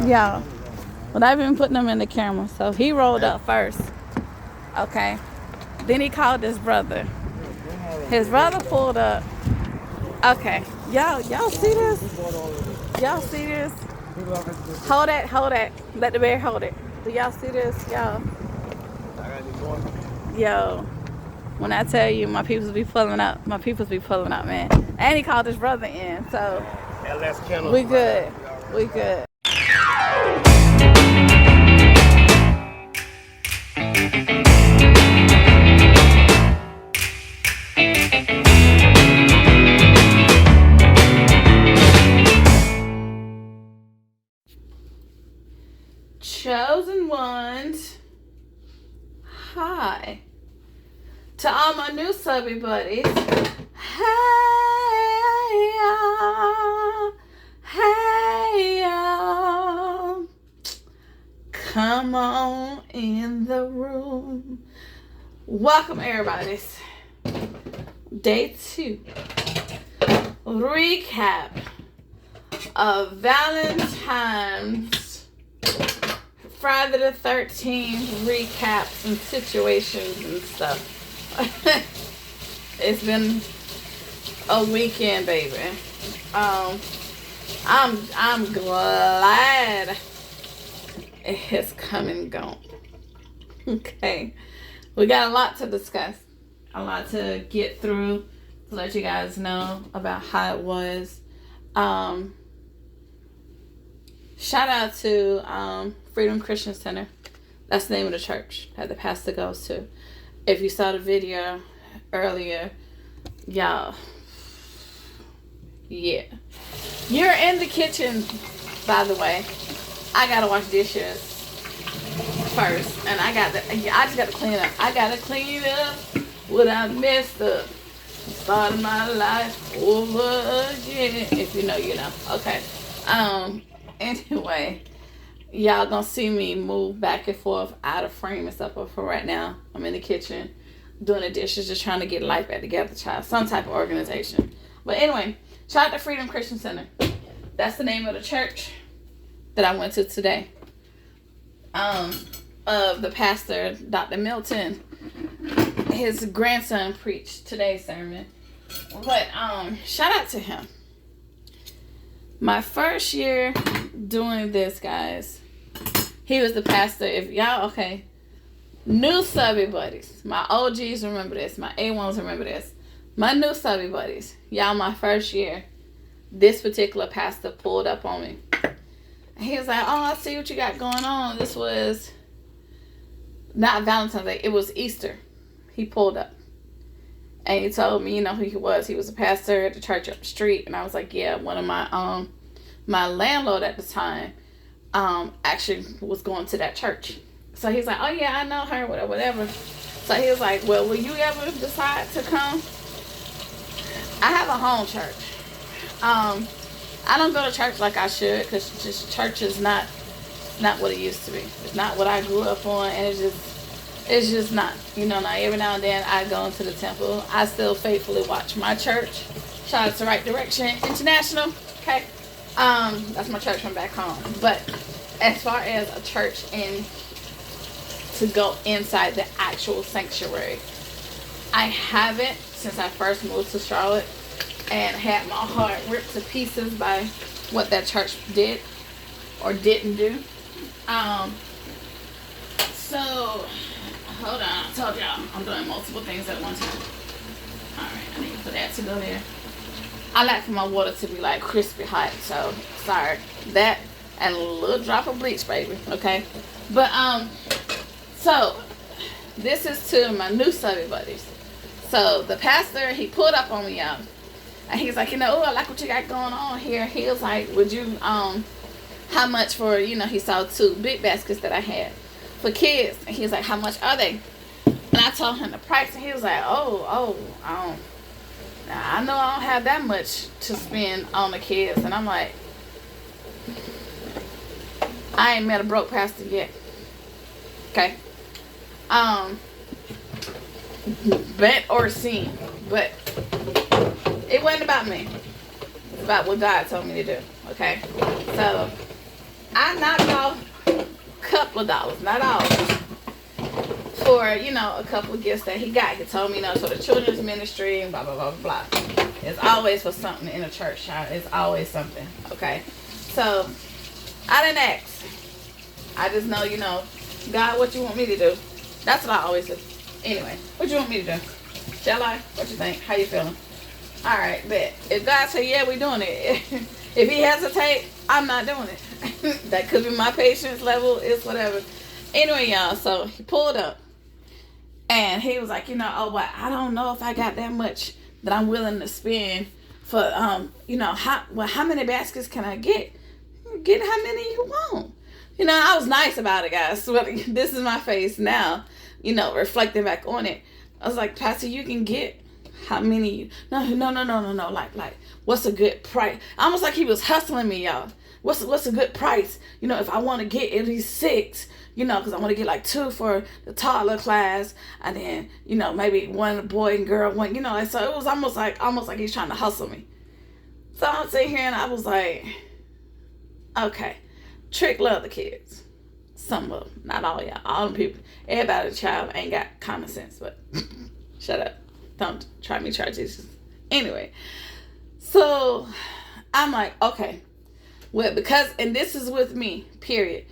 Yeah. But I've been putting them in the camera. So he rolled up first. Okay. Then he called his brother. His brother pulled up. Okay. Y'all see this? Y'all see this? Hold it, hold it. Let the bear hold it. Do y'all see this? Y'all. Yo. When I tell you my peoples be pulling up, man. And he called his brother in. So we good. We good. Chosen ones. Hi. To all my new subby buddies. Hey y'all. Hey y'all. Come on in the room. Welcome everybody. Day 2. Recap of Valentine's Friday the 13th recaps and situations and stuff. It's been a weekend, baby. I'm glad it has come and gone. Okay, we got a lot to discuss, a lot to get through to let you guys know about how it was. Shout out to Freedom Christian Center. That's the name of the church that the pastor goes to. If you saw the video earlier, y'all, yeah. You're in the kitchen, by the way. I gotta wash dishes first, and I just gotta clean up. I gotta clean up what I messed up. Starting my life over again. If you know, you know. Okay. Anyway, y'all gonna see me move back and forth out of frame and stuff, but for right now, I'm in the kitchen doing the dishes, just trying to get life back together, child. Some type of organization. But anyway, shout out to Freedom Christian Center. That's the name of the church that I went to today. Of the pastor, Dr. Milton. His grandson preached today's sermon. But shout out to him. My first year doing this, guys, he was the pastor. If y'all, okay, new subby buddies, my OGs remember this, my A1s remember this, my new subby buddies, y'all, my first year, this particular pastor pulled up on me. He was like, oh, I see what you got going on. This was not Valentine's Day, it was Easter. He pulled up. And he told me, you know, who he was. He was a pastor at the church up the street. And I was like, yeah, one of my my landlord at the time actually was going to that church. So he's like, oh yeah, I know her, whatever. So he was like, well, will you ever decide to come? I have a home church. I don't go to church like I should, because just church is not what it used to be. It's not what I grew up on, and it's just not. You know, now every now and then I go into the temple. I still faithfully watch my church. Shout out to Right Direction International. Okay. That's my church from back home. But as far as a church and to go inside the actual sanctuary, I haven't since I first moved to Charlotte and had my heart ripped to pieces by what that church did or didn't do. So hold on, I told y'all I'm doing multiple things at one time. Alright, I need for that to go there. I like for my water to be like crispy hot, so sorry. That and a little drop of bleach, baby. Okay? But so this is to my new study buddies. So the pastor, he pulled up on me, y'all. And he's like, you know, oh, I like what you got going on here. He was like, would you how much for, you know, he saw 2 big baskets that I had for kids. And he was like, how much are they? And I told him the price, and he was like, I know I don't have that much to spend on the kids. And I'm like, I ain't met a broke pastor yet. Okay. Bet or seen. But it wasn't about me. It's about what God told me to do. Okay. So I'm not couple of dollars, not all, for, a couple of gifts that he got. He told me, for the children's ministry and blah, blah, blah, blah. It's always for something in a church, child. It's always something, okay? So, I didn't ask. I just know, God, what you want me to do? That's what I always do. Anyway, what you want me to do? Shall I? What you think? How you feeling? All right, bet. If God say, yeah, we doing it. If he hesitate, I'm not doing it. That could be my patience level. It's whatever. Anyway, y'all, so he pulled up. And he was like, but I don't know if I got that much that I'm willing to spend for, how many baskets can I get? Get how many you want. I was nice about it, guys. So this is my face now, reflecting back on it. I was like, Pastor, you can get how many? No. Like, what's a good price? Almost like he was hustling me, y'all. What's a good price? If I want to get at least 6, because I want to get like 2 for the toddler class, and then, maybe one boy and girl, one, so it was almost like he's trying to hustle me. So I'm sitting here and I was like, okay, Trick love the kids. Some of them, not all y'all. All them people, everybody, child, ain't got common sense, but shut up. Don't try me, try Jesus. Anyway, so I'm like, okay. Well, and this is with me, period.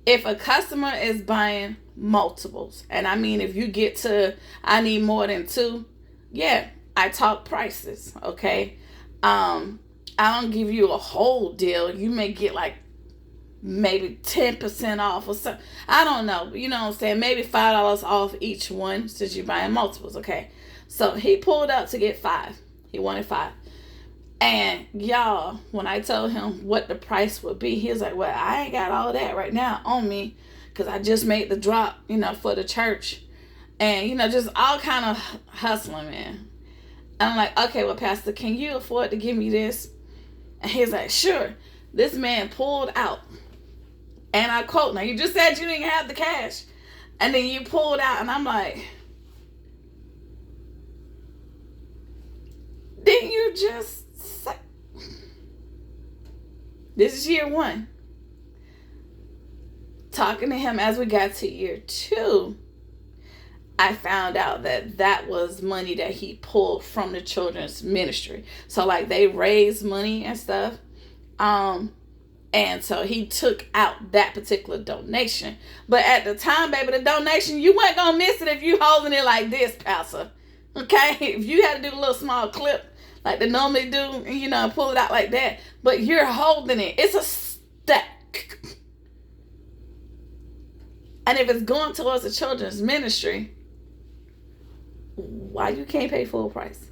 If a customer is buying multiples, and I mean, if you get to, I need more than 2, yeah, I talk prices, okay? I don't give you a whole deal. You may get like maybe 10% off or something. I don't know. You know what I'm saying? Maybe $5 off each one since you're buying multiples, okay? So he pulled up to get 5. He wanted 5. And y'all, when I told him what the price would be, he was like, well, I ain't got all that right now on me because I just made the drop, for the church. And, just all kind of hustling, man. And I'm like, okay, well, Pastor, can you afford to give me this? And he's like, sure. This man pulled out. And I quote, now you just said you didn't have the cash. And then you pulled out. And I'm like, didn't you just say? This is year 1. Talking to him as we got to year 2, I found out that was money that he pulled from the children's ministry. So like they raised money and stuff. And so he took out that particular donation. But at the time, baby, the donation, you weren't going to miss it if you holding it like this, Pastor. Okay? If you had to do a little small clip like they normally do, and, pull it out like that. But you're holding it. It's a stack. And if it's going towards the children's ministry, why you can't pay full price?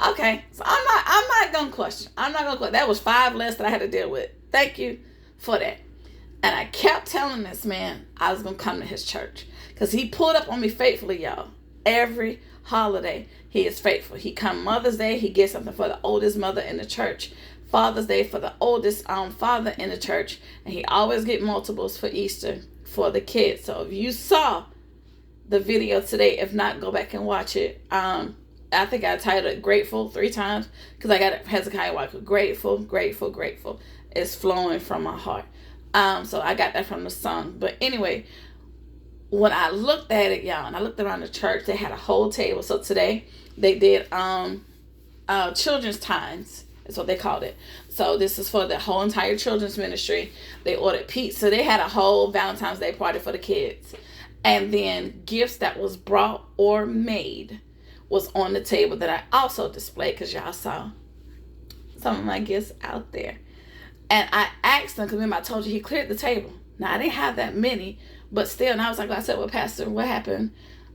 Okay, so I'm not gonna question. That was 5 less that I had to deal with. Thank you for that. And I kept telling this man I was gonna come to his church because he pulled up on me faithfully, y'all. Every holiday he is faithful. He come Mother's Day, he gets something for the oldest mother in the church. Father's Day for the oldest father in the church, and he always get multiples for Easter for the kids. So if you saw the video today, if not, go back and watch it. I think I titled it Grateful 3 times because I got it Hezekiah Walker. Grateful, grateful, grateful. It's flowing from my heart. So I got that from the song. But anyway, when I looked at it, y'all, and I looked around the church, they had a whole table. So today they did children's times. That's what they called it. So this is for the whole entire children's ministry. They ordered pizza. They had a whole Valentine's Day party for the kids. And then gifts that was brought or made was on the table that I also displayed because y'all saw some of my gifts out there. And I asked him, because remember I told you he cleared the table. Now I didn't have that many, but still, and I was like, I said, well, Pastor, what happened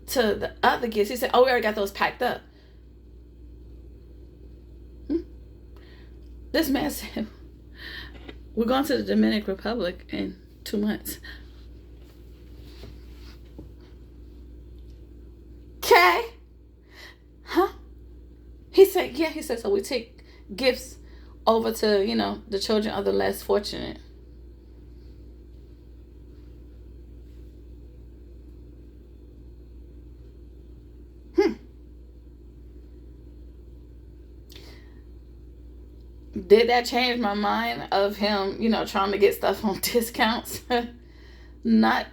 to the other gifts? He said, oh, we already got those packed up. This man said, we're going to the Dominican Republic in 2 months. Okay. Huh? He said, yeah. He said, so we take gifts over to, the children of the less fortunate. Did that change my mind of him, trying to get stuff on discounts? Not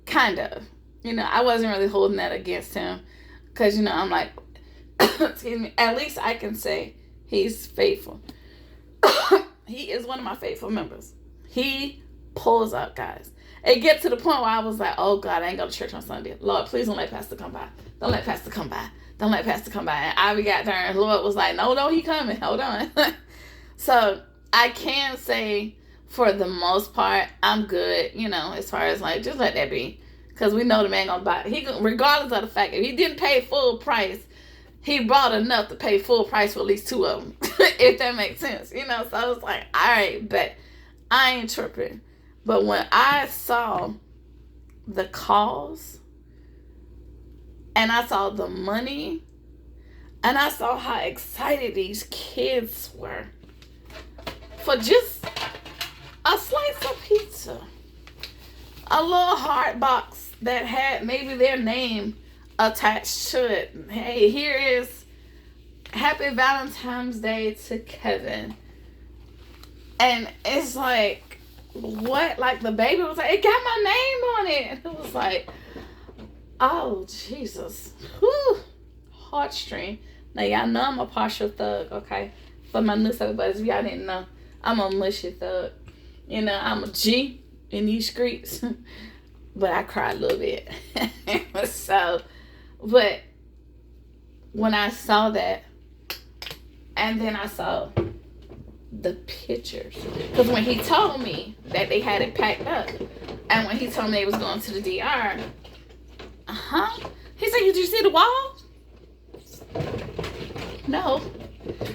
kind of. I wasn't really holding that against him because, I'm like, excuse me, at least I can say he's faithful. He is one of my faithful members. He pulls up, guys. It gets to the point where I was like, oh God, I ain't go to church on Sunday. Lord, please don't let Pastor come by. Don't let Pastor come by. Don't let Pastor come by. And Ivy got there and Lord was like, no, he coming. Hold on. So I can say for the most part, I'm good, as far as like, just let that be. Because we know the man gonna buy. Regardless of the fact, if he didn't pay full price, he bought enough to pay full price for at least 2 of them. If that makes sense. So I was like, all right, but I ain't tripping. But when I saw the calls and I saw the money and I saw how excited these kids were for just a slice of pizza, a little hard box that had maybe their name attached to it. Hey, here is Happy Valentine's Day to Kevin. And it's like, what? Like the baby was like, it got my name on it. And it was like, oh, Jesus. Whew. Heartstring. Now, y'all know I'm a partial thug, okay? For my new buddies, if y'all didn't know, I'm a mushy thug. I'm a G in these streets. But I cry a little bit. So, but when I saw that, and then I saw the pictures, because when he told me that they had it packed up, and when he told me they was going to the DR, he said, did you see the wall? No.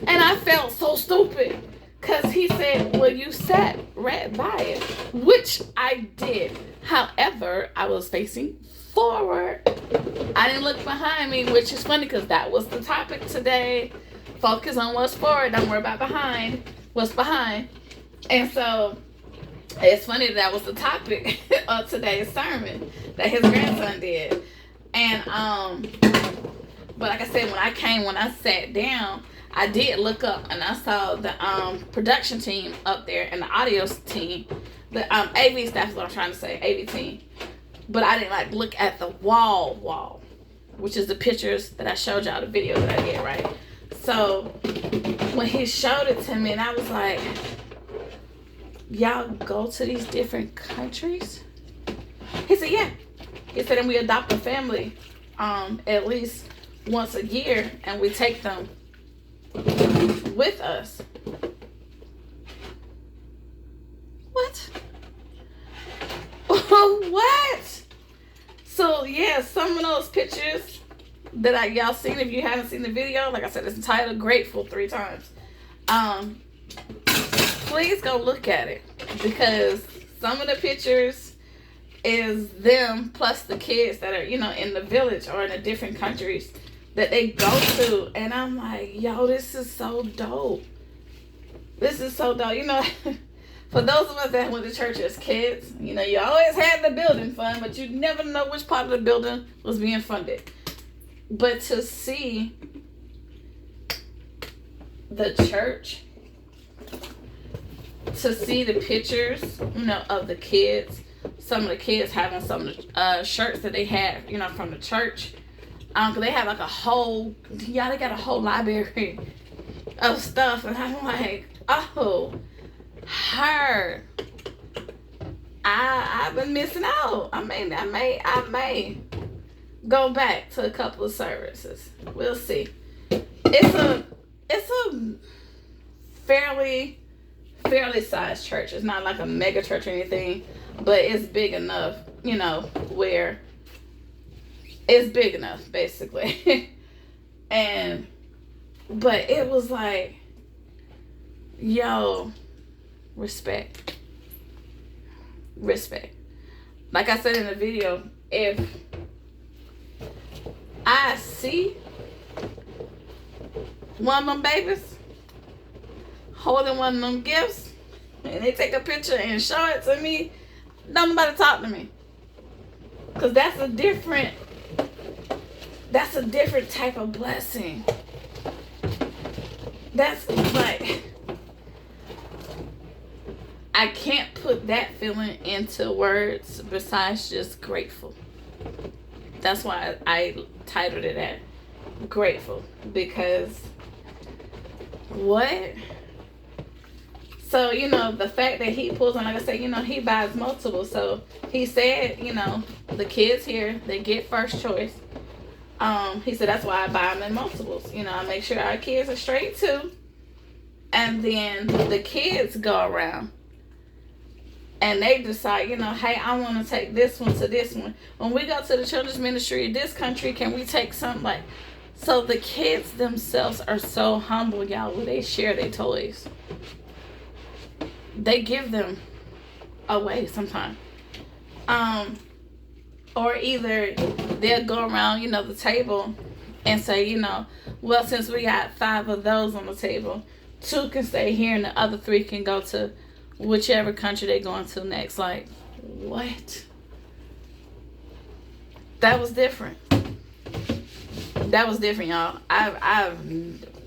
And I felt so stupid, because he said, well, you sat right by it, which I did. However, I was facing forward. I didn't look behind me, which is funny because that was the topic today. Focus on what's forward. Don't worry about what's behind. And so it's funny that was the topic of today's sermon that his grandson did. And but like I said, when I sat down, I did look up and I saw the production team up there and the audio team. The AV staff is what I'm trying to say, AV team. But I didn't look at the wall, which is the pictures that I showed y'all, the video that I did, right? So when he showed it to me, and I was like, y'all go to these different countries? He said, yeah. He said, and we adopt a family at least once a year, and we take them with us. What? What? So yeah, some of those pictures that y'all seen, if you haven't seen the video, like I said, it's entitled Grateful 3 times. Please go look at it, because some of the pictures is them plus the kids that are, in the village or in the different countries that they go to. And I'm like, yo, this is so dope. This is so dope. For those of us that went to church as kids, you always had the building fund, but you never know which part of the building was being funded. But to see the church, to see the pictures, of the kids, some of the kids having some of the shirts that they had, from the church. They have they got a whole library of stuff. And I'm like, oh, I've been missing out. I may go back to a couple of services. We'll see. It's a fairly sized church. It's not like a mega church or anything, but it's big enough, where it's big enough, basically. But it was like, yo, respect. Like I said in the video, if I see one of them babies holding one of them gifts and they take a picture and show it to me, don't nobody talk to me. Because that's a different type of blessing. That's like, I can't put that feeling into words besides just grateful. That's why I titled it at Grateful. Because what? So, the fact that he pulls on, like I said, he buys multiple. So he said, the kids here, they get first choice. He said, that's why I buy them in multiples. I make sure our kids are straight too. And then the kids go around and they decide, hey, I want to take this one to this one. When we go to the children's ministry in this country, can we take something like... So the kids themselves are so humble, y'all, when they share their toys. They give them away sometimes. Or either they'll go around, the table and say, well, since we got 5 of those on the table, 2 can stay here and the other 3 can go to whichever country they're going to next. Like, what? That was different. That was different, y'all.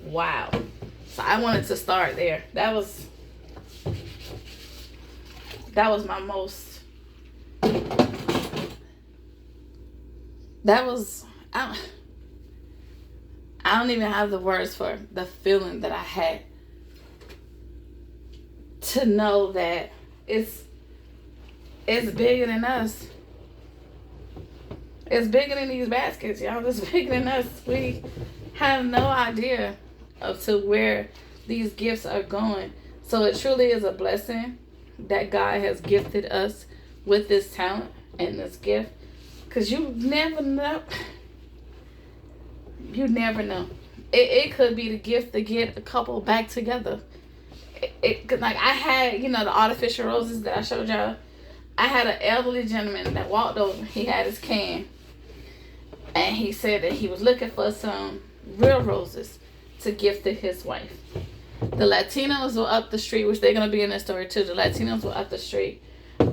Wow. So I wanted to start there. That was my most... That was... I don't even have the words for the feeling that I had to know that it's bigger than us. It's bigger than these baskets, y'all. It's bigger than us. We have no idea of to where these gifts are going. So it truly is a blessing that God has gifted us with this talent and this gift. Because you never know. You never know. It could be the gift to get a couple back together. Like I had, the artificial roses that I showed y'all. I had an elderly gentleman that walked over. He had his can. And he said that he was looking for some real roses to gift to his wife. The Latinos were up the street, which they're going to be in this story too. The Latinos were up the street.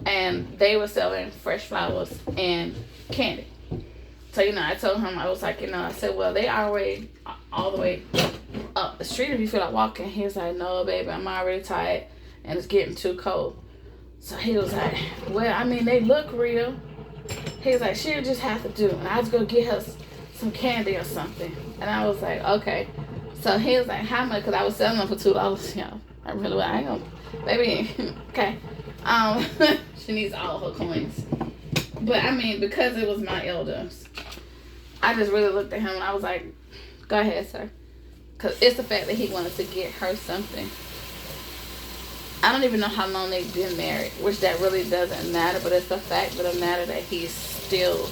And they were selling fresh flowers and candy. So, I told him, I was like, I said, well, they are all the way up the street if you feel like walking. He was like, no, baby, I'm already tired and it's getting too cold. So he was like, well, I mean, they look real. He was like, she'll just have to do it. And I was going to get her some candy or something. And I was like, okay. So he was like, how much? Because I was selling them for $2, y'all. I ain't going to, baby, okay. She needs all her coins. But I mean, because it was my elders, I just really looked at him and I was like, go ahead, sir. Because it's the fact that he wanted to get her something. I don't even know how long they've been married, which that really doesn't matter, but it's the fact of the matter that he still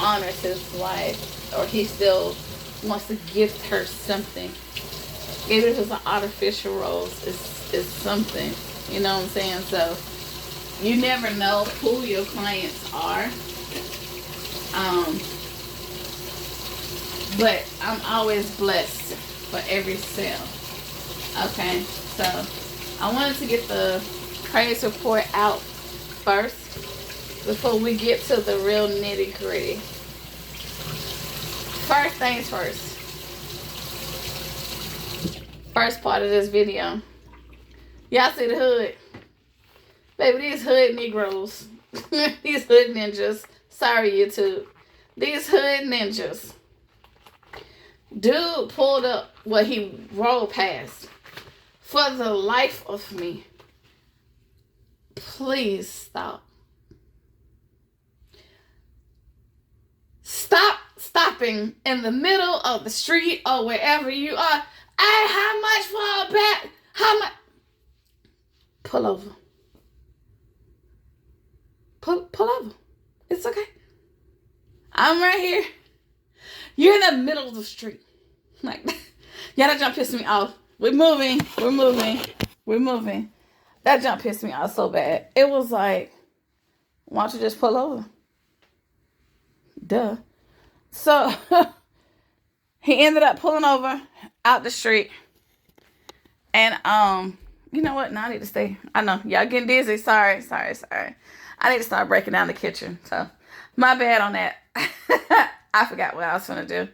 honors his wife, or he still wants to gift her something. Even if it's an artificial rose, is something. You know what I'm saying? So you never know who your clients are. But I'm always blessed for every sale. Okay, so I wanted to get the praise report out first before we get to the real nitty gritty. First things first. First part of this video. Y'all see the hood? Baby, these hood Negroes. These hood ninjas. Sorry, YouTube. These hood ninjas. Dude pulled up what he rolled past. For the life of me, please stop. Stop stopping in the middle of the street or wherever you are. Hey, how much for a bag? How much? Pull over. Pull over. It's okay. I'm right here. You're in the middle of the street. Like, yeah, that jump pissed me off. We're moving. That jump pissed me off so bad. It was like, why don't you just pull over? Duh. So, he ended up pulling over out the street. And, you know what? Now I need to stay. I know. Y'all getting dizzy. Sorry. I need to start breaking down the kitchen. So, my bad on that. I forgot what I was going to do.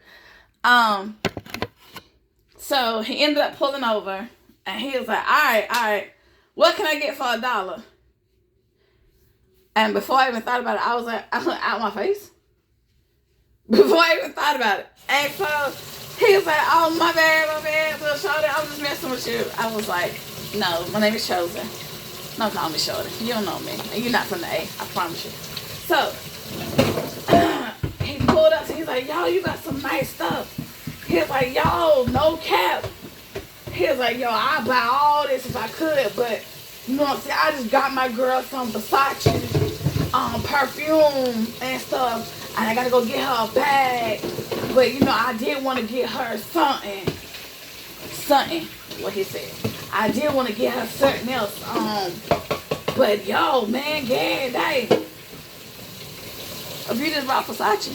So he ended up pulling over and he was like, all right, What can I get for $1? And before I even thought about it, I was like, out my face. Before I even thought about it. And so he was like, oh, my bad, little Shorty, I was just messing with you. I was like, no, my name is Chosen. Don't call me Shorty. You don't know me. And you're not from the A, I promise you. So, he pulled up, and he's like, yo, you got some nice stuff. He was like, yo, no cap. He was like, yo, I'd buy all this if I could, but you know what I'm saying? I just got my girl some Versace perfume and stuff, and I gotta go get her a bag. But you know, I did want to get her something. What he said. I did want to get her something else. But yo, man, God dang. If you just bought Versace,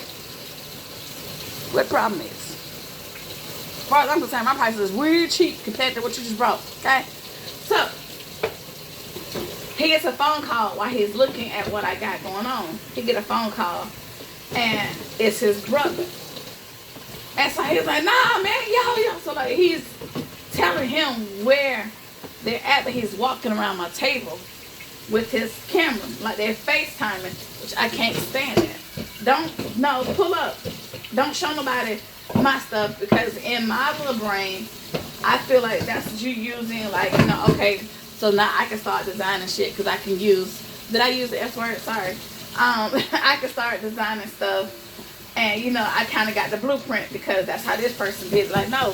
what problem is? As far as I'm concerned, my price is weird cheap compared to what you just brought. Okay, so he gets a phone call while he's looking at what I got going on. He get a phone call, and it's his brother. And so he's like, nah, man, yo. So like he's telling him where they're at, but he's walking around my table with his camera, like they're FaceTiming, which I can't stand that. Pull up. Don't show nobody my stuff, because in my little brain, I feel like that's what you using, like, you know, okay, so now I can start designing shit, because I can use, did I use the S word? Sorry. I can start designing stuff, and, you know, I kind of got the blueprint, because that's how this person did. Like, no,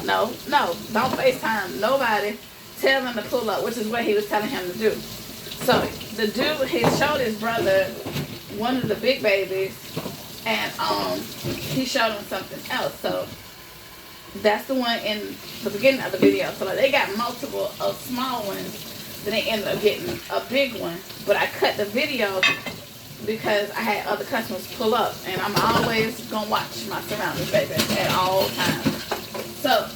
don't FaceTime nobody. Tell them to pull up, which is what he was telling him to do. So, the dude, he showed his brother one of the big babies, and he showed him something else. So that's the one in the beginning of the video. So like they got multiple of small ones, then they ended up getting a big one. But I cut the video because I had other customers pull up, and I'm always gonna watch my surroundings, baby, at all times. So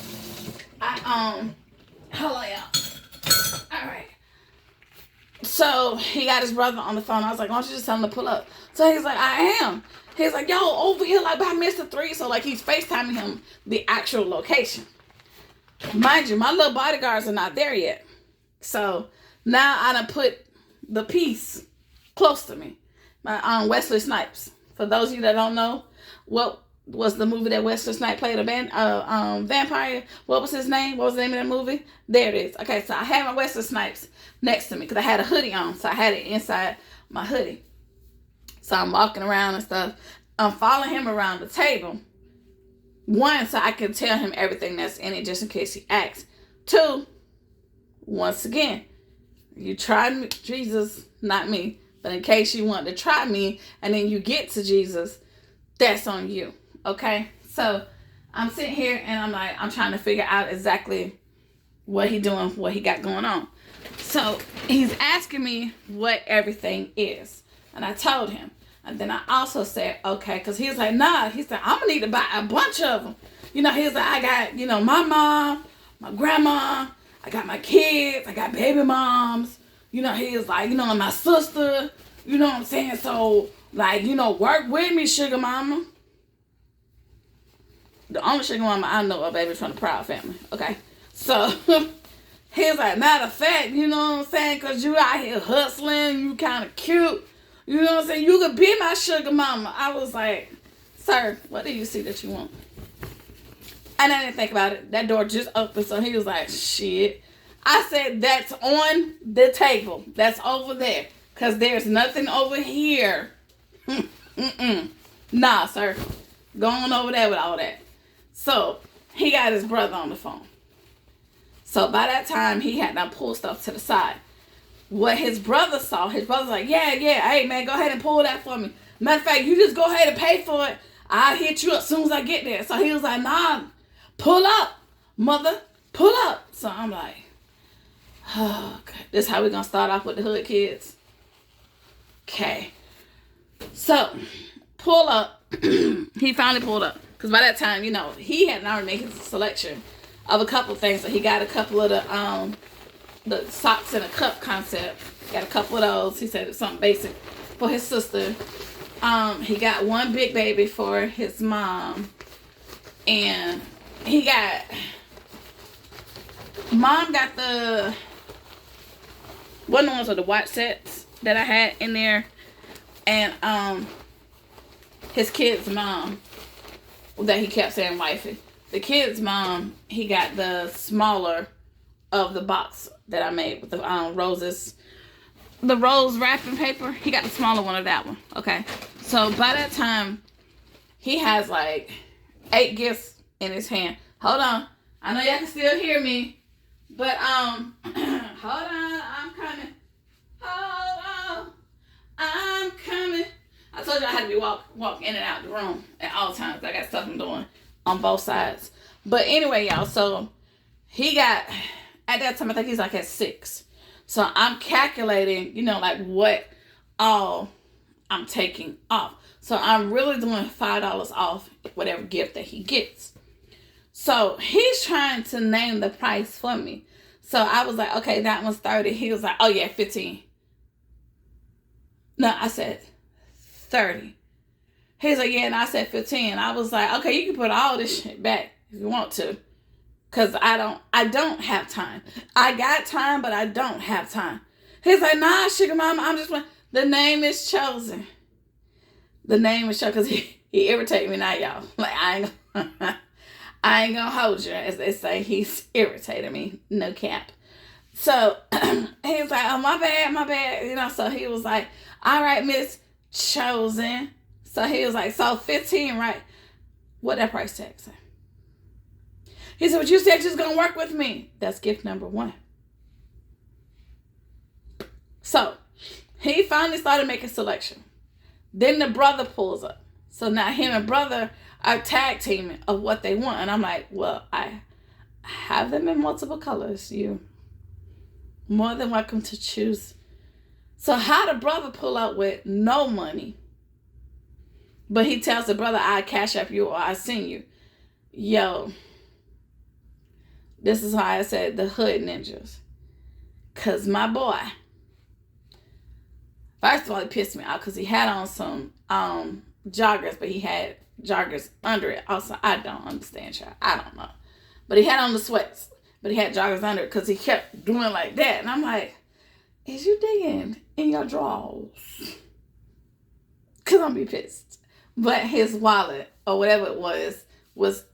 hold on, y'all. All right. So he got his brother on the phone. I was like, why don't you just tell him to pull up? So he's like, I am. He's like, yo, over here, like by Mr. 3. So like he's FaceTiming him the actual location. Mind you, my little bodyguards are not there yet. So now I done put the piece close to me. My Wesley Snipes. For those of you that don't know, what was the movie that Wesley Snipes played a vampire? What was his name? What was the name of that movie? There it is. Okay, so I had my Wesley Snipes next to me because I had a hoodie on. So I had it inside my hoodie. So I'm walking around and stuff. I'm following him around the table. 1, so I can tell him everything that's in it just in case he asks. 2, once again, you tried me, Jesus, not me. But in case you want to try me and then you get to Jesus, that's on you. Okay? So I'm sitting here and I'm trying to figure out exactly what he doing, what he got going on. So he's asking me what everything is. And I told him. And then I also said, okay, because he was like, nah. He said, I'm going to need to buy a bunch of them. You know, he was like, I got, you know, my mom, my grandma, I got my kids, I got baby moms. You know, he was like, you know, and my sister, you know what I'm saying? So, like, you know, work with me, sugar mama. The only sugar mama I know of, baby, from the Proud family. Okay? So, he was like, matter of fact, you know what I'm saying? Because you out here hustling, you kind of cute. You know what I'm saying? You could be my sugar mama. I was like, sir, what do you see that you want? And I didn't think about it. That door just opened, so he was like, shit. I said, that's on the table. That's over there. Because there's nothing over here. Nah, sir. Go on over there with all that. So, he got his brother on the phone. So, by that time, he had to pull stuff to the side. What his brother saw, his brother's like, yeah, hey, man, go ahead and pull that for me. Matter of fact, you just go ahead and pay for it. I'll hit you up as soon as I get there. So, he was like, nah, pull up, mother. Pull up. So, I'm like, oh, okay. This is how we're going to start off with the hood kids. Okay. So, pull up. He finally pulled up. Because by that time, you know, he had already made his selection of a couple things. So, he got a couple of the socks in a cup concept. Got a couple of those. He said it was something basic for his sister. He got one big baby for his mom. And mom got the one of the ones with the watch sets that I had in there. And his kid's mom, that he kept saying wifey. The kid's mom, he got the smaller of the box that I made with the roses. The rose wrapping paper, he got the smaller one of that one. Okay. So by that time, he has like 8 gifts in his hand. Hold on. I know y'all can still hear me. But hold on, I'm coming. Hold on, I'm coming. I told you I had to be walk in and out the room at all times. I got stuff I'm doing on both sides. But anyway, y'all, so he got, at that time, I think he's like at 6. So I'm calculating, you know, like what all I'm taking off. So I'm really doing $5 off whatever gift that he gets. So he's trying to name the price for me. So I was like, okay, that one's 30. He was like, oh yeah, 15. No, I said 30. He's like, yeah, and I said 15. I was like, okay, you can put all this shit back if you want to. Cause I don't have time. I got time, but I don't have time. He's like, nah, sugar mama, I'm just playing. The name is chosen. The name is chosen. Cause he irritated me now, y'all. Like I ain't gonna hold you, as they say. He's irritated me. No cap. So he was like, oh, my bad. You know, so he was like, all right, Miss Chosen. So he was like, so 15, right? What that price tag say? He said, but you said you're going to work with me. That's gift number 1. So he finally started making selection. Then the brother pulls up. So now him and brother are tag teaming of what they want. And I'm like, well, I have them in multiple colors. You more than welcome to choose. So how the brother pull up with no money, but he tells the brother, I cash up you or I send you. Yo, this is why I said the hood ninjas. Cause my boy, first of all, he pissed me off because he had on some joggers, but he had joggers under it. Also, I don't understand, y'all. I don't know. But he had on the sweats, but he had joggers under it because he kept doing like that. And I'm like, is you digging in your drawers? Because I'm be pissed. But his wallet, or whatever it was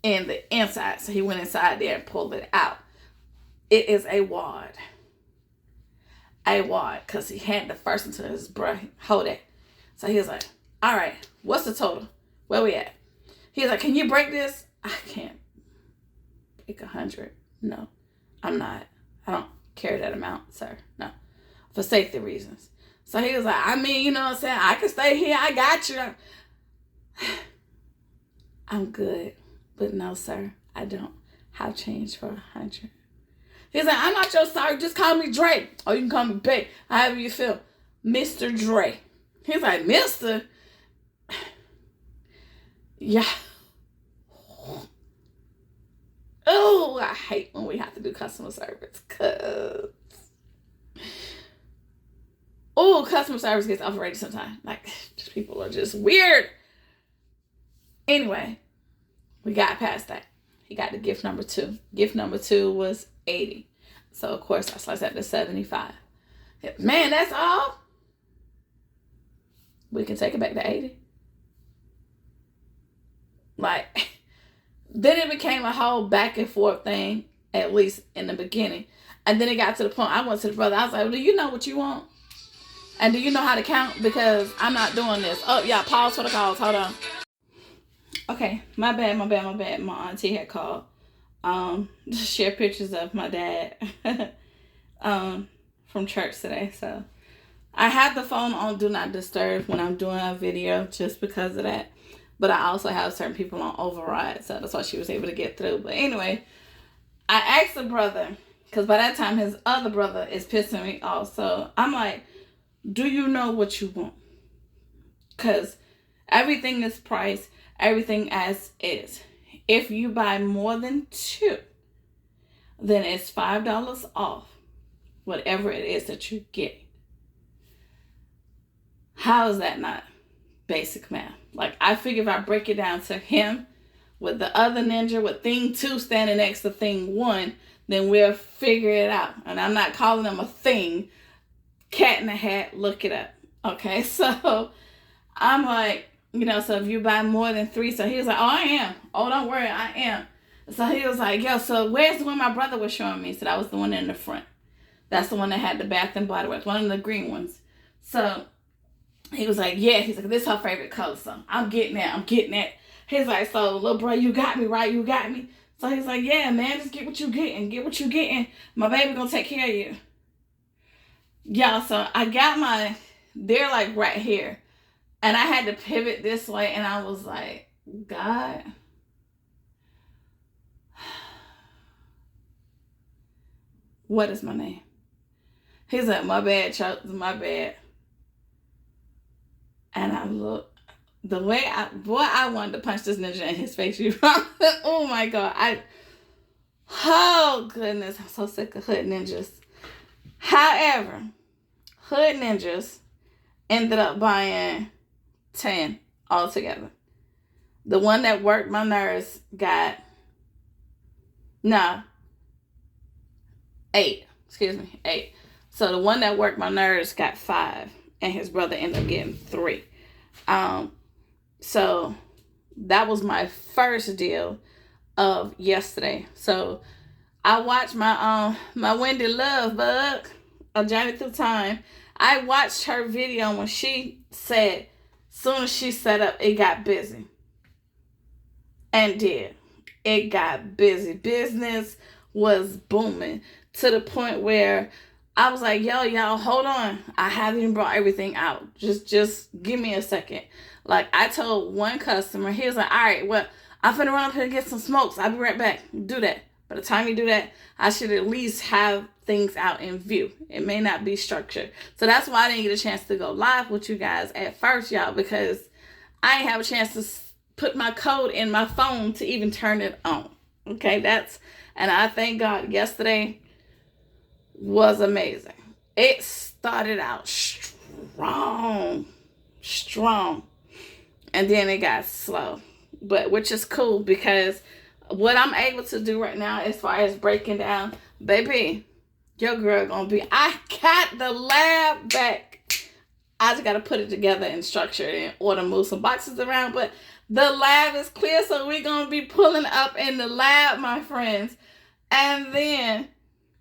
in the inside. So he went inside there and pulled it out. It is a wad. A wad. Because he had the first one to his bro. Hold it. So he was like, all right, what's the total? Where we at? He was like, can you break this? I can't break 100. No, I'm not. I don't carry that amount, sir. No. For safety reasons. So he was like, I mean, you know what I'm saying? I can stay here. I got you. I'm good. But no, sir, I don't have change for 100. He's like, I'm not your sorry. Just call me Dre. Or you can call me Bay. However you feel. Mr. Dre. He's like, Mr. Yeah. Oh, I hate when we have to do customer service. Cause customer service gets overrated sometimes. Like, just people are just weird. Anyway, we got past that. He got the gift number 2. Gift number 2 was 80. So, of course, I sliced that to 75. Man, that's all? We can take it back to 80. Like, then it became a whole back and forth thing, at least in the beginning. And then it got to the point, I went to the brother. I was like, do you know what you want? And do you know how to count? Because I'm not doing this. Oh, yeah, pause for the calls. Hold on. Okay, my bad. My auntie had called. To share pictures of my dad from church today. So I have the phone on Do Not Disturb when I'm doing a video just because of that. But I also have certain people on override. So that's why she was able to get through. But anyway, I asked the brother, because by that time his other brother is pissing me off. So I'm like, do you know what you want? Because everything is priced, everything as is. If you buy more than 2, then it's $5 off whatever it is that you get. How is that not basic math? Like, I figure if I break it down to him with the other ninja with thing 2 standing next to thing 1, then we'll figure it out. And I'm not calling them a thing. Cat in the Hat, look it up. Okay, so I'm like, so if you buy more than 3, so he was like, oh, I am. Oh, don't worry, I am. So he was like, yo, so where's the one my brother was showing me? So that was the one in the front. That's the one that had the Bath and Body Works, one of the green ones. So he was like, yeah. He's like, this is her favorite color. So I'm getting that. He's like, so little bro, you got me, right? You got me. So he's like, yeah, man, just get what you getting. My baby gonna take care of you. Y'all, so I got they're like right here. And I had to pivot this way, and I was like, God. What is my name? He's like, my bad, Chuck, my bad. And I look, the way I wanted to punch this ninja in his face. Oh my God. Oh goodness, I'm so sick of hood ninjas. However, hood ninjas ended up buying 10 altogether. The one that worked my nerves got, 8. 8. So the one that worked my nerves got 5, and his brother ended up getting 3. So that was my first deal of yesterday. So I watched my Wendy Love Bug, a Journey Through Time. I watched her video when she said, soon as she set up, it got busy. And did. It got busy. Business was booming to the point where I was like, yo, y'all, hold on. I haven't even brought everything out. Just give me a second. Like, I told one customer, he was like, all right, well, I'm finna run up here and get some smokes. I'll be right back. Do that. By the time you do that, I should at least have things out in view. It may not be structured. So that's why I didn't get a chance to go live with you guys at first, y'all, because I didn't have a chance to put my code in my phone to even turn it on. Okay, and I thank God yesterday was amazing. It started out strong, and then it got slow, but which is cool because what I'm able to do right now as far as breaking down, baby, your girl gonna be, I got the lab back. I just gotta put it together and structure it in order to move some boxes around, but the lab is clear, so we're gonna be pulling up in the lab, my friends. And then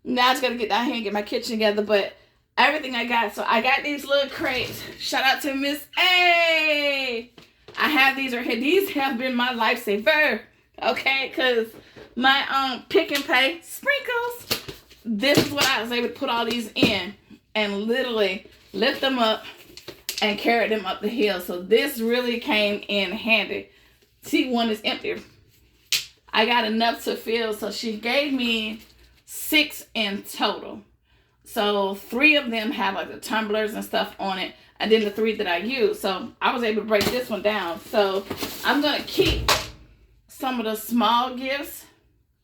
now I just gotta get down here and get my kitchen together, but everything I got. So I got these little crates. Shout out to Miss A. I have these right here. These have been my lifesaver. Okay, because my Pick and Pay sprinkles. This is what I was able to put all these in and literally lift them up and carry them up the hill. So this really came in handy. See, one is empty. I got enough to fill. So she gave me 6 in total. So 3 of them have like the tumblers and stuff on it, and then the 3 that I use. So I was able to break this one down. So I'm going to keep some of the small gifts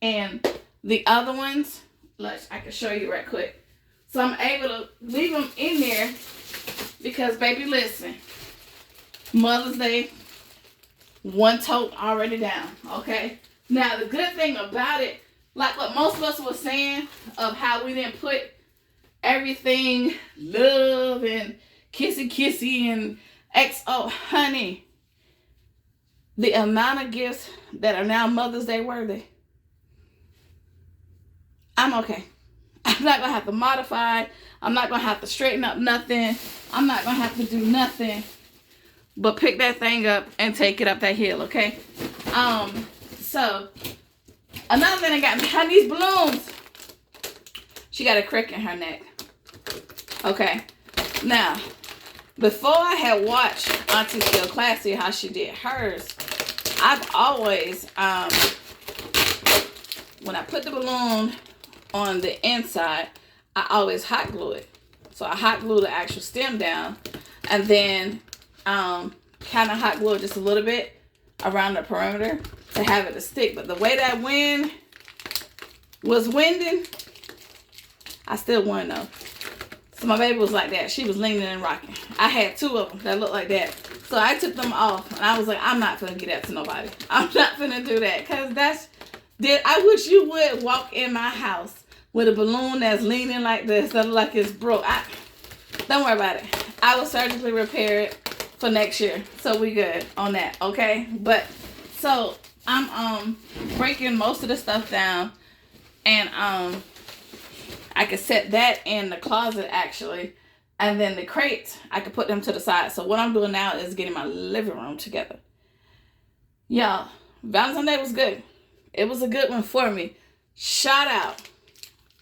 and the other ones. I can show you right quick. So I'm able to leave them in there because, baby, listen, Mother's Day, 1 tote already down, okay? Now, the good thing about it, like what most of us were saying of how we didn't put everything love and kissy and XO, honey, the amount of gifts that are now Mother's Day worthy, I'm okay. I'm not going to have to modify. I'm not going to have to straighten up nothing. I'm not going to have to do nothing but pick that thing up and take it up that hill, okay? So, another thing I got behind these balloons, she got a crick in her neck. Okay. Now, before I had watched Auntie Still Classy, how she did hers, I've always, when I put the balloon on the inside, I always hot glue it. So I hot glue the actual stem down and then kind of hot glue it just a little bit around the perimeter to have it to stick. But the way that wind was winding, I still won though. So my baby was like that. She was leaning and rocking. I had 2 of them that looked like that. So I took them off and I was like, I'm not gonna get that to nobody. I'm not gonna do that because I wish you would walk in my house with a balloon that's leaning like this, that look like it's broke. Don't worry about it. I will surgically repair it for next year, so we good on that, okay? But so I'm breaking most of the stuff down, and I could set that in the closet actually, and then the crates I could put them to the side. So what I'm doing now is getting my living room together. Y'all, Valentine's Day was good. It was a good one for me. Shout out.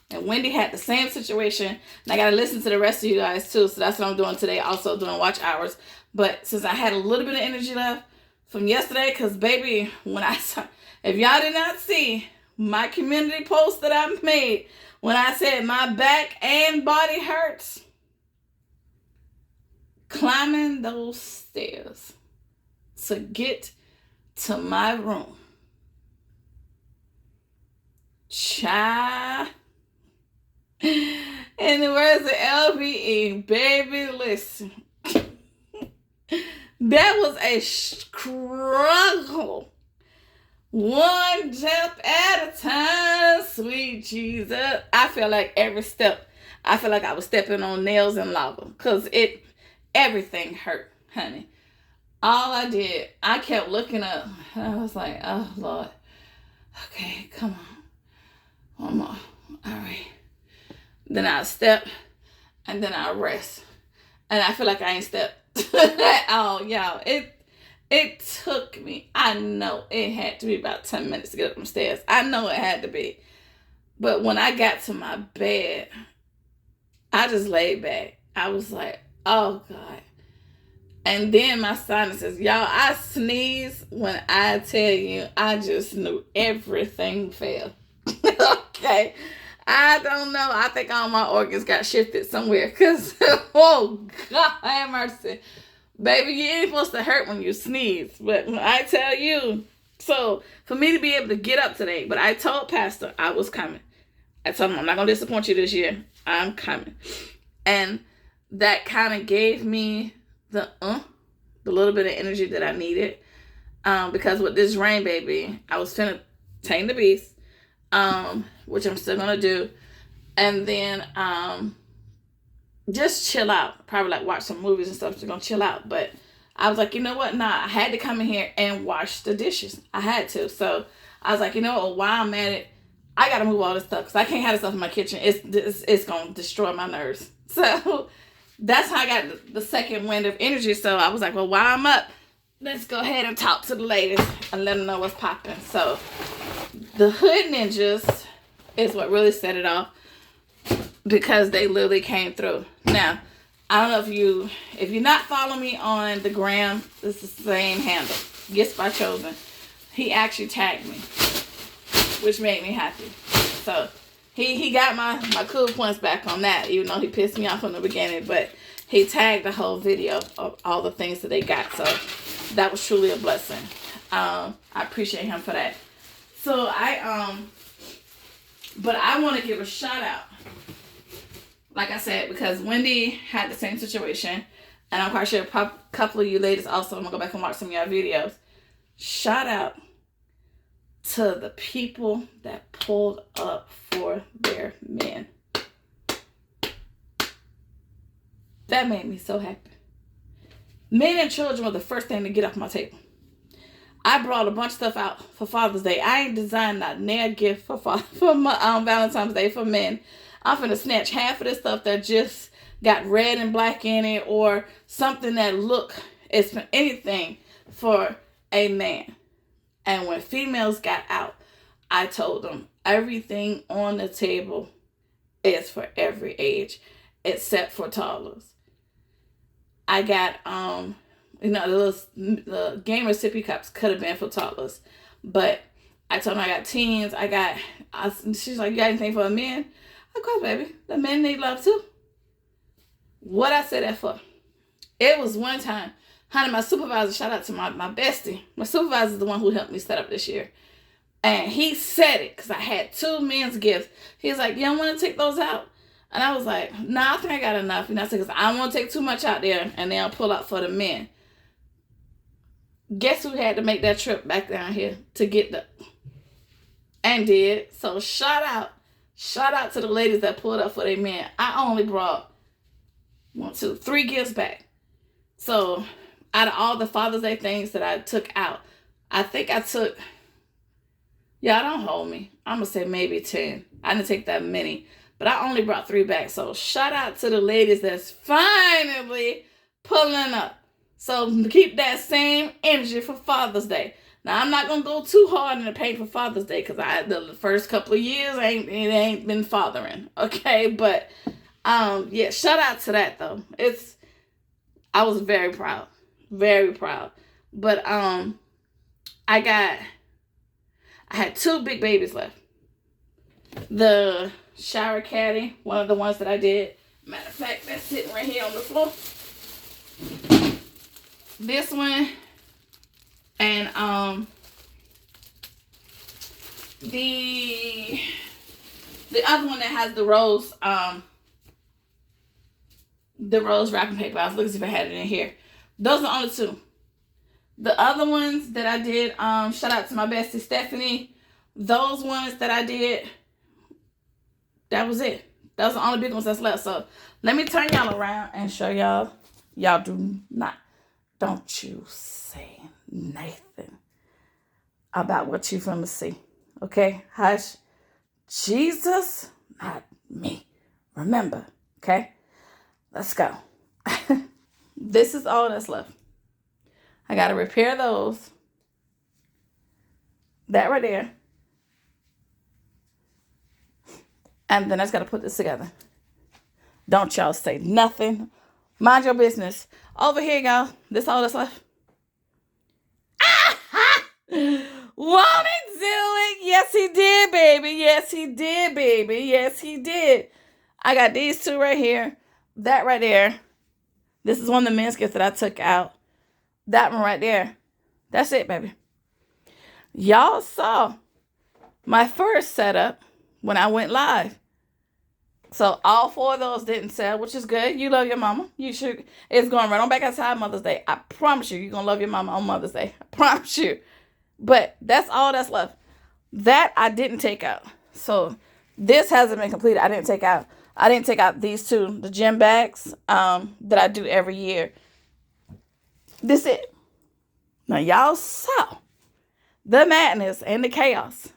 And Wendy had the same situation. And I got to listen to the rest of you guys too. So that's what I'm doing today. Also doing watch hours. But since I had a little bit of energy left from yesterday, because baby, when I saw, if y'all did not see my community post that I made, when I said my back and body hurts, climbing those stairs to get to my room. Child. In the words of LBE, baby, listen. That was a struggle. One step at a time, sweet Jesus. I feel like every step, I feel like I was stepping on nails and lava. Because everything hurt, honey. All I did, I kept looking up. I was like, oh, Lord. Okay, come on. One more. All right. Then I step, and then I rest. And I feel like I ain't stepped at all, y'all. It took me, I know it had to be about 10 minutes to get up them stairs. I know it had to be. But when I got to my bed, I just laid back. I was like, oh, God. And then my sinuses, y'all, I sneeze when I tell you, I just knew everything fell. Okay. I don't know. I think all my organs got shifted somewhere. Because, oh, God, have mercy. Baby, you ain't supposed to hurt when you sneeze. But when I tell you. So, for me to be able to get up today. But I told Pastor I was coming. I told him, I'm not going to disappoint you this year. I'm coming. And that kind of gave me the little bit of energy that I needed. Because with this rain, baby, I was finna tame the beast. Which I'm still gonna do, and then just chill out. Probably like watch some movies and stuff. Just gonna chill out. But I was like, you know what? Nah, I had to come in here and wash the dishes. I had to. So I was like, you know what? While I'm at it, I gotta move all this stuff because I can't have this stuff in my kitchen. It's gonna destroy my nerves. So that's how I got the second wind of energy. So I was like, well, while I'm up, let's go ahead and talk to the ladies and let them know what's popping. So the Hood Ninjas is what really set it off because they literally came through. Now, I don't know if you're not following me on the gram, it's the same handle, Gifts by Chosen. He actually tagged me, which made me happy. So he got my cool points back on that, even though he pissed me off from the beginning. But he tagged the whole video of all the things that they got. So that was truly a blessing. I appreciate him for that. So but I want to give a shout out, like I said, because Wendy had the same situation, and I'm quite sure a couple of you ladies also. I'm gonna go back and watch some of your videos. Shout out to the people that pulled up for their men. That made me so happy. Men and children were the first thing to get off my table. I brought a bunch of stuff out for Father's Day. I ain't designed not nail gift for Valentine's Day for men. I'm finna snatch half of this stuff that just got red and black in it, or something that it's for anything for a man. And when females got out, I told them everything on the table is for every age except for toddlers. I got the gamer sippy cups could have been for toddlers, but I told them I got teens. She's like, you got anything for a man? Of course, baby. The men need love too. What I said that for? It was one time, honey, my supervisor, shout out to my bestie. My supervisor is the one who helped me set up this year. And he said it because I had 2 men's gifts. He's like, you don't want to take those out? And I was like, nah, I think I got enough. And I said, because I don't want to take too much out there and then I'll pull out for the men. Guess who had to make that trip back down here to get and did. So shout out to the ladies that pulled up for their men. I only brought 1, 2, 3 gifts back. So out of all the Father's Day things that I took out, I think I took, y'all don't hold me, I'm gonna say maybe 10. I didn't take that many, but I only brought 3 back. So shout out to the ladies that's finally pulling up. So keep that same energy for Father's Day. Now, I'm not going to go too hard in the paint for Father's Day because the first couple of years, it ain't been fathering, okay? But, yeah, shout out to that, though. I was very proud. Very proud. But, I had 2 big babies left. The shower caddy, one of the ones that I did. Matter of fact, that's sitting right here on the floor. This one, and the other one that has the rose wrapping paper. I was looking to see if I had it in here. Those are the only 2. The other ones that I did, shout out to my bestie Stephanie. Those ones that I did, that was it. Those are the only big ones that's left. So let me turn y'all around and show y'all. Y'all don't you say nothing about what you finna see. Okay? Hush. Jesus, not me. Remember. Okay? Let's go. This is all that's left. I gotta repair those. That right there. And then I just gotta put this together. Don't y'all say nothing. Mind your business. Over here, y'all. This all that's left. Won't he do it? Yes, he did, baby. Yes, he did, baby. Yes, he did. I got these 2 right here. That right there. This is one of the men's gifts that I took out. That one right there. That's it, baby. Y'all saw my first setup when I went live. So all 4 of those didn't sell, which is good. You love your mama. You should. It's going right on back outside Mother's Day. I promise you, you're going to love your mama on Mother's Day. I promise you. But that's all that's left. That I didn't take out. So this hasn't been completed. I didn't take out. I didn't take out these 2, the gym bags that I do every year. This it. Now y'all saw the madness and the chaos.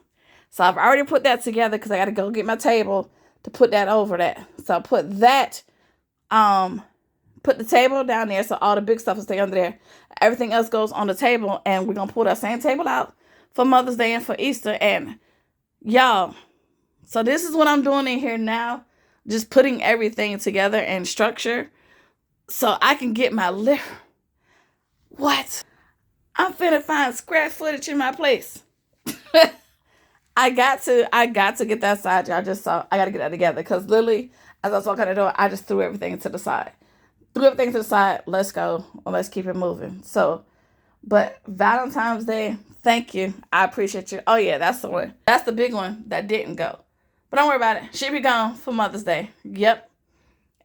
So I've already put that together because I got to go get my table to put that over that. So I put that, put the table down there so all the big stuff will stay under there. Everything else goes on the table, and we're going to pull that same table out for Mother's Day and for Easter. And y'all, so this is what I'm doing in here now. Just putting everything together and structure so I can get my What? I'm finna find scratch footage in my place. I got to get that side. Y'all just saw. I got to get that together because literally, as I was walking out the door, I just threw everything to the side. Let's go. Let's keep it moving. So, but Valentine's Day, thank you. I appreciate you. Oh yeah, that's the one. That's the big one that didn't go. But don't worry about it. She'll be gone for Mother's Day. Yep.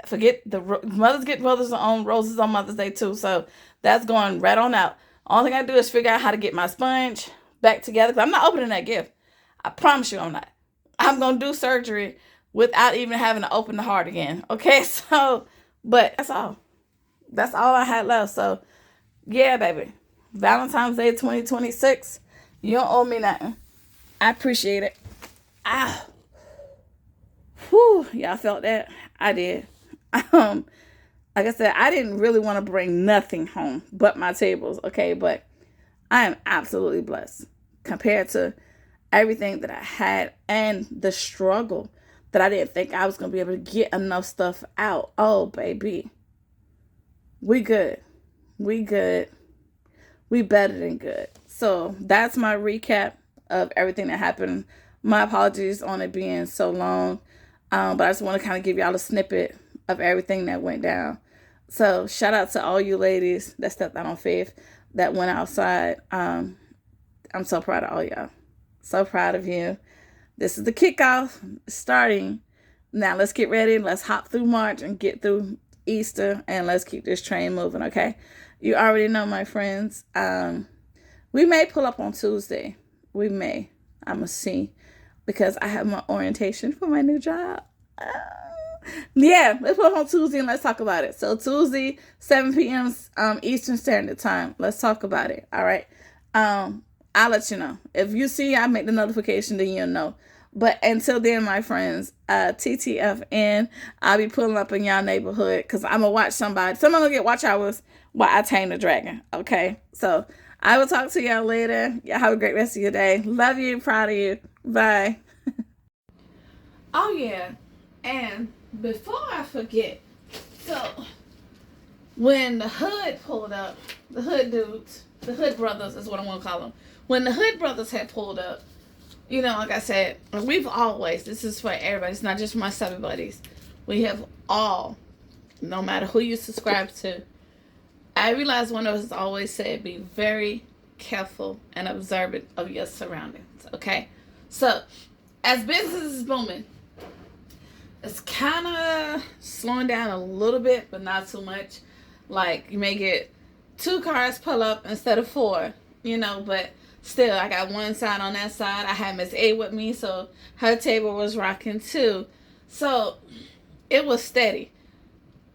Forget the mothers get brothers on roses on Mother's Day too. So that's going right on out. Only thing I do is figure out how to get my sponge back together. Because I'm not opening that gift. I promise you I'm not. I'm going to do surgery without even having to open the heart again. Okay, so, but that's all. That's all I had left. So, yeah, baby. Valentine's Day 2026. You don't owe me nothing. I appreciate it. Ah. Whew. Y'all felt that? I did. Like I said, I didn't really want to bring nothing home but my tables. Okay, but I am absolutely blessed compared to everything that I had and the struggle that I didn't think I was going to be able to get enough stuff out. Oh, baby. We good. We good. We better than good. So that's my recap of everything that happened. My apologies on it being so long. But I just want to kind of give y'all a snippet of everything that went down. So shout out to all you ladies that stepped out on faith, that went outside. I'm so proud of all y'all. So proud of you. This is the kickoff starting. Now let's get ready. Let's hop through March and get through Easter, and let's keep this train moving, okay? You already know, my friends. We may pull up on Tuesday. We may. I'm going to see. because I have my orientation for my new job. Yeah, let's put on Tuesday and let's talk about it. So Tuesday, 7 p.m. Eastern Standard Time. Let's talk about it. All right. I'll let you know. If you see I make the notification, then you'll know. But until then, my friends, TTFN, I'll be pulling up in y'all neighborhood because I'm going to watch somebody. Someone going to get watch hours while I tame the dragon. Okay? So I will talk to y'all later. Y'all have a great rest of your day. Love you. Proud of you. Bye. Oh, yeah. And before I forget, so when the hood pulled up, the hood dudes, the hood brothers is what I'm going to call them. When the hood brothers had pulled up, you know, like I said, we've always, this is for everybody, it's not just for my subby buddies. We have all, no matter who you subscribe to, I realize one of us always said, be very careful and observant of your surroundings, okay? So, as business is booming, it's kind of slowing down a little bit, but not too much. Like, you may get 2 cars pull up instead of 4, you know, but still, I got one side on that side. I had Miss A with me, so her table was rocking too. So, it was steady.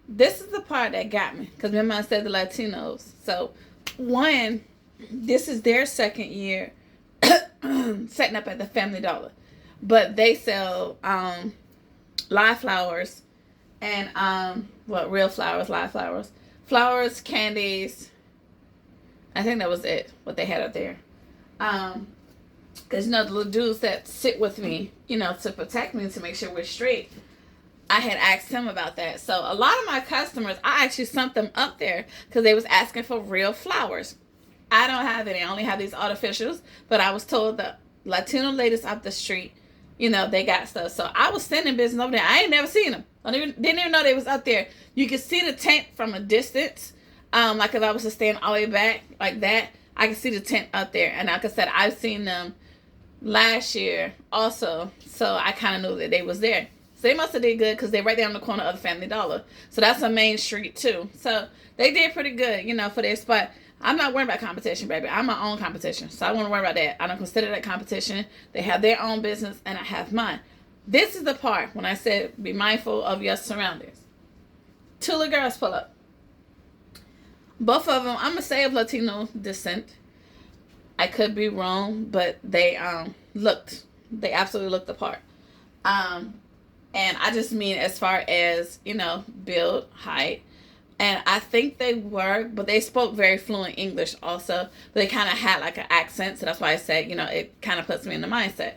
This is the part that got me, because remember I said the Latinos. So, one, this is their second year setting up at the Family Dollar. But they sell live flowers and real flowers, live flowers. Flowers, candies. I think that was it, what they had up there. Because, you know, the little dudes that sit with me, you know, to protect me, to make sure we're straight, I had asked him about that. So a lot of my customers, I actually sent them up there because they was asking for real flowers. I don't have any. I only have these artificials, but I was told the Latino ladies up the street, you know, they got stuff. So I was sending business over there. I ain't never seen them. Didn't even know they was up there. You could see the tent from a distance. Like if I was to stand all the way back like that, I could see the tent up there. And like I said, I've seen them last year also. So I kind of knew that they was there. So they must have did good because they're right there on the corner of the Family Dollar. So that's a main street too. So they did pretty good, you know, for their spot. I'm not worried about competition, baby. I'm my own competition. So I won't worry about that. I don't consider that competition. They have their own business and I have mine. This is the part when I said be mindful of your surroundings. 2 little girls pull up. Both of them, I'm going to say of Latino descent. I could be wrong, but they they absolutely looked the part. And I just mean as far as, you know, build, height. And I think they were, but they spoke very fluent English also. But they kind of had like an accent. So that's why I said, you know, it kind of puts me in the mindset.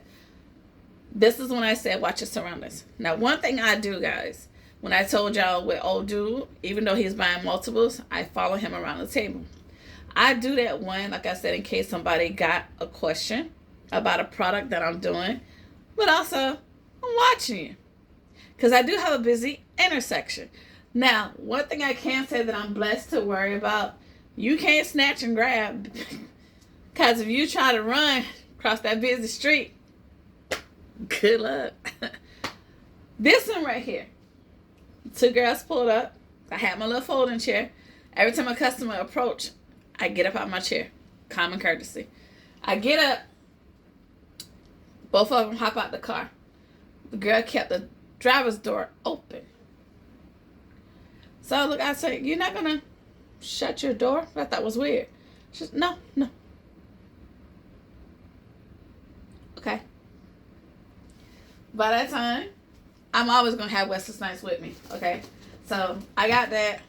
This is when I said, watch your surroundings. Now, one thing I do, guys, when I told y'all with old dude, even though he's buying multiples, I follow him around the table. I do that one, like I said, in case somebody got a question about a product that I'm doing. But also, I'm watching you. Because I do have a busy intersection. Now, one thing I can say that I'm blessed to worry about, you can't snatch and grab. Because if you try to run across that busy street, good luck. This one right here. 2 girls pulled up. I had my little folding chair. Every time a customer approach, I get up out of my chair. Common courtesy. I get up. Both of them hop out the car. The girl kept the driver's door open. So look, I said, you're not going to shut your door? I thought was weird. She said, no. Okay. By that time, I'm always going to have Wesley Snipes with me, okay? So I got that,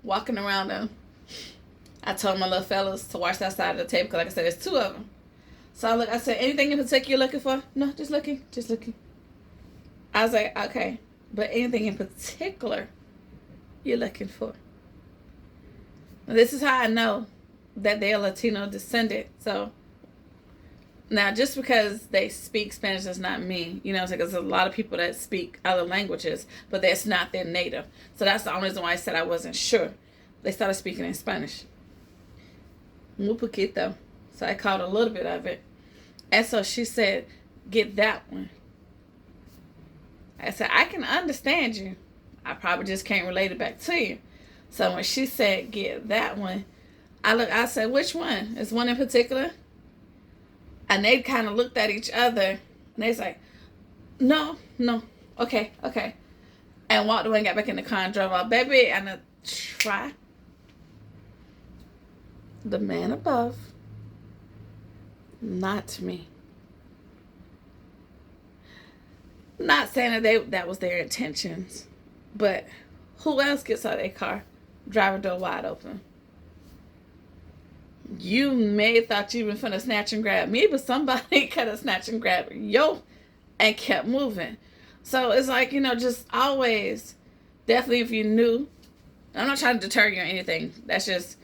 walking around them. I told my little fellas to watch that side of the table because, like I said, there's 2 of them. So I said, anything in particular you're looking for? No, just looking. I was like, okay, but anything in particular you're looking for? This is how I know that they're Latino descendant. So now, just because they speak Spanish does not mean, you know, because there's a lot of people that speak other languages, but that's not their native. So that's the only reason why I said I wasn't sure. They started speaking in Spanish. Muy poquito. So I caught a little bit of it. And so she said, get that one. I said, I can understand you. I probably just can't relate it back to you. So when she said, get that one, I said, which one? Is one in particular? And they kind of looked at each other. And they was like, No, no. Okay, okay. And walked away and got back in the car and drove off. Baby, and I try the man above, not me. Not saying that was their intentions, but who else gets out of their car, driver door wide open? You may thought you were finna snatch and grab me, but somebody could have snatched and grabbed yo and kept moving. So it's like, just always, definitely if you knew, I'm not trying to deter you or anything. That's just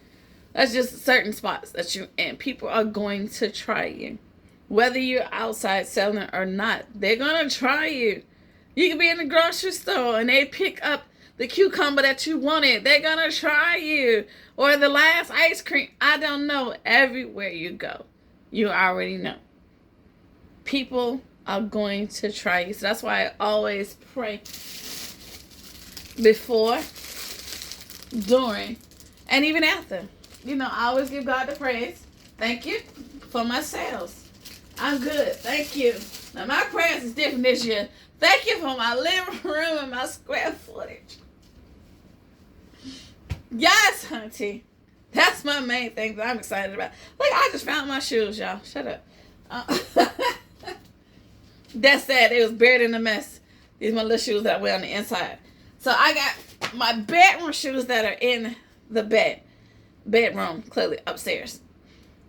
certain spots that you in. People are going to try you. Whether you're outside selling or not, they're going to try you. You could be in the grocery store and they pick up the cucumber that you wanted. They're going to try you. Or the last ice cream. I don't know. Everywhere you go, you already know. People are going to try you. So that's why I always pray before, during, and even after. I always give God the praise. Thank you for my sales. I'm good. Thank you. Now, my prayers is different this year. Thank you for my living room and my square footage. Yes, hunty. That's my main thing that I'm excited about. Look, I just found my shoes, y'all. Shut up. That's sad. It was buried in the mess. These are my little shoes that I wear on the inside. So I got my bedroom shoes that are in the bedroom, clearly upstairs.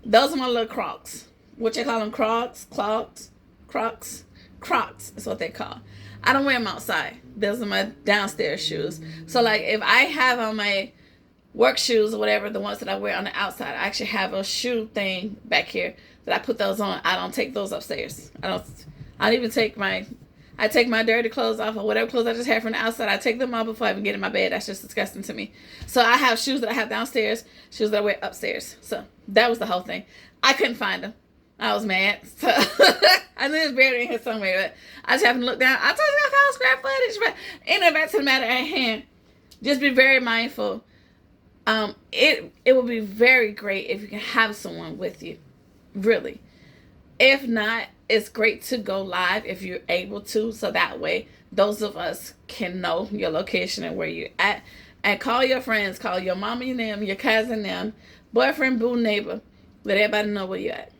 Those are my little Crocs. What you call them? Crocs is what they call. I don't wear them outside. Those are my downstairs shoes. So like if I have on my work shoes or whatever, the ones that I wear on the outside, I actually have a shoe thing back here that I put those on. I don't take those upstairs. I don't even take I take my dirty clothes off or whatever clothes I just have from the outside. I take them off before I even get in my bed. That's just disgusting to me. So I have shoes that I have downstairs, shoes that I wear upstairs. So that was the whole thing. I couldn't find them. I was mad. So I knew it was buried in here somewhere, but I just happened to look down. I told you I found scrap footage. But anyway, back to the matter at hand. Just be very mindful. It would be very great if you can have someone with you. Really. If not, it's great to go live if you're able to. So that way, those of us can know your location and where you're at. And call your friends. Call your mommy and them, your cousin them, boyfriend, boo, neighbor. Let everybody know where you're at.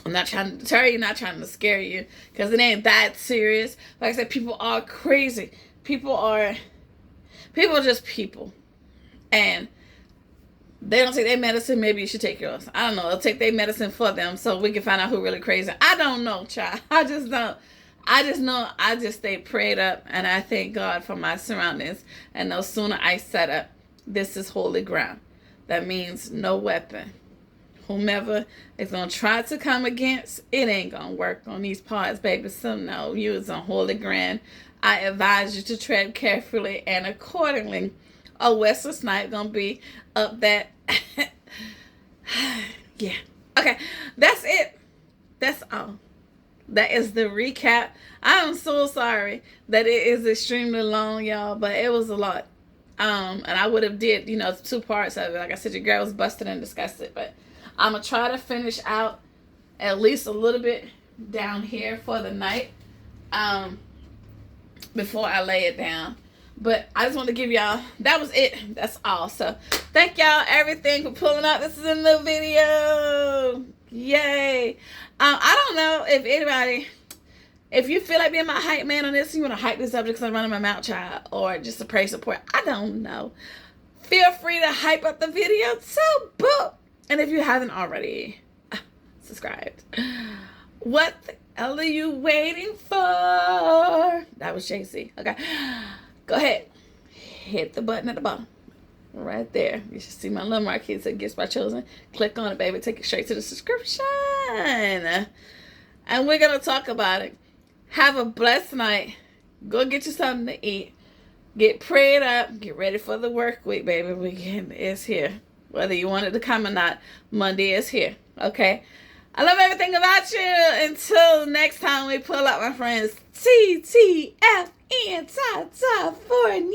I'm not trying to deter you, not trying to scare you, because it ain't that serious. Like I said, people are crazy. People are just people. And they don't take their medicine, maybe you should take yours. I don't know. They'll take their medicine for them so we can find out who really crazy. I don't know, child. I just don't. I just know I just stay prayed up, and I thank God for my surroundings. And no sooner I set up, this is holy ground. That means no weapon. Whomever is going to try to come against, it ain't going to work on these parts, baby. So no, you is on holy ground. I advise you to tread carefully and accordingly. Oh, Wesley Snipes going to be up that. Yeah. Okay. That's it. That's all. That is the recap. I'm so sorry that it is extremely long, y'all, but it was a lot. And I would have did, 2 parts of it. Like I said, your girl was busted and disgusted, but I'm going to try to finish out at least a little bit down here for the night before I lay it down. But I just want to give y'all, that was it. That's all. So thank y'all everything for pulling up. This is a new video. Yay. I don't know if anybody, if you feel like being my hype man on this, you want to hype this up because I'm running my mouth, child, or just to pray support. I don't know. Feel free to hype up the video too. Boop. And if you haven't already subscribed, what the hell are you waiting for? That was JC. Okay. Go ahead. Hit the button at the bottom. Right there. You should see my little marquee that says Gifts by Chosen. Click on it, baby. Take it straight to the subscription. And we're going to talk about it. Have a blessed night. Go get you something to eat. Get prayed up. Get ready for the work week, baby. Weekend is here. Whether you want it to come or not, Monday is here. Okay? I love everything about you. Until next time we pull up, my friends. TTFN, California.